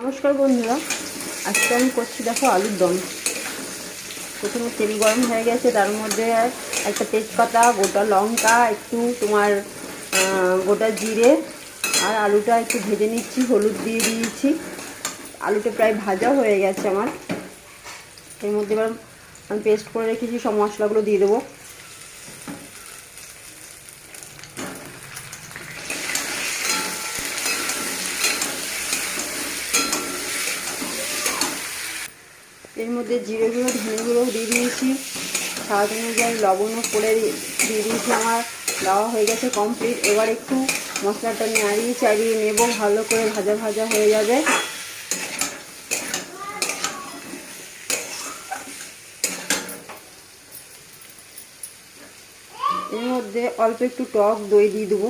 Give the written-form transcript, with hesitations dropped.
নমস্কার বন্ধুরা, আজকে আমি করছি দেখো আলুর দম। প্রথমে তেল গরম হয়ে গেছে, তার মধ্যে একটা তেজপাতা, গোটা লঙ্কা, একটু তোমার গোটা জিরে আর আলুটা একটু ভেজে নিচ্ছি, হলুদ দিয়ে দিয়েছি। আলুটা প্রায় ভাজা হয়ে গেছে আমার। এর মধ্যে এবার আমি পেস্ট করে রেখেছি সব মশলাগুলো দিয়ে দেবো। এর মধ্যে জিরে গুঁড়ো, ধনে গুঁড়ো দিয়ে দিয়েছি, স্বাদ অনুযায়ী লবণও করে দিয়ে দিয়েছি। আমার দেওয়া হয়ে গেছে কমপ্লিট। এবার একটু মশলাটা নাড়িয়ে চাড়িয়ে নেব, ভালো করে ভাজা ভাজা হয়ে যাবে। এর মধ্যে অল্প একটু টক দই দিয়ে দেবো।